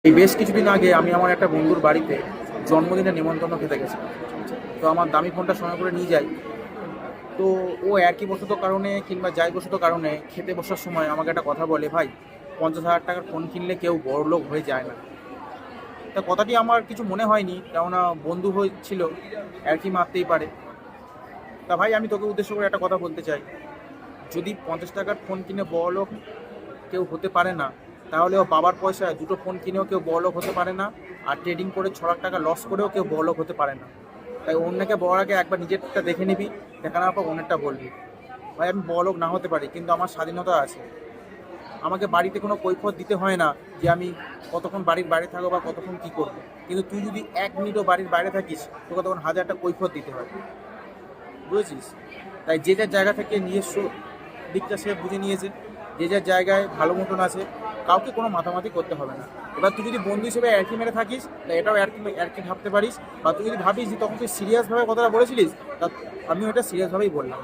এই বেশ কিছুদিন আগে আমি আমার একটা বন্ধুর বাড়িতে জন্মদিনের নিমন্ত্রণ খেতে গেছিলাম। তো আমার দামি ফোনটা সময় করে নিয়ে যাই। তো ও একই বশত কারণে কিংবা যাই বশত কারণে খেতে বসার সময় আমাকে একটা কথা বলে, ভাই 50,000 টাকার ফোন কিনলে কেউ বড়লোক হয়ে যায় না। তা কথাটি আমার কিছু মনে হয়নি, কেননা বন্ধু হয়েছিল, আর কি মারতেই পারে। তা ভাই, আমি তোকে উদ্দেশ্য করে একটা কথা বলতে চাই, যদি 50 টাকার ফোন কিনে বড়লোক কেউ হতে পারে না, তাহলে ও বাবার পয়সায় দুটো ফোন কিনেও কেউ বড়লোক হতে পারে না। আর ট্রেডিং করে 6 লাখ টাকা লস করেও কেউ বড়লোক হতে পারে না। তাই অন্যকে বলার আগে একবার নিজেরটা দেখে নিবি, দেখা নেওয়ার পর অন্যেরটা বলবি। ভাই, আমি বড়লোক না হতে পারি, কিন্তু আমার স্বাধীনতা আছে। আমাকে বাড়িতে কোনো কৈফিয়ত দিতে হয় না যে আমি কতক্ষণ বাড়ির বাইরে থাকবো বা কতক্ষণ কী করবো। কিন্তু তুই যদি 1 মিনিটও বাড়ির বাইরে থাকিস, তোকে তখন 1000টা কৈফিয়ত দিতে হয়। বুঝেছিস? তাই যে যার জায়গা থেকে নিজস্ব দিকটা সে বুঝে নিয়েছে, যে যার জায়গায় ভালো মতন আছে, কাউকে কোনো মাতামাতি করতে হবে না। এবার তুই যদি বন্ধু হিসেবে একই মেরে থাকিস, তা এটাও একই ভাবতে পারিস। বা তুই যদি ভাবিস যে তখন তুই সিরিয়াসভাবে কথাটা বলেছিলিস, তা আমিও এটা সিরিয়াসভাবেই বললাম।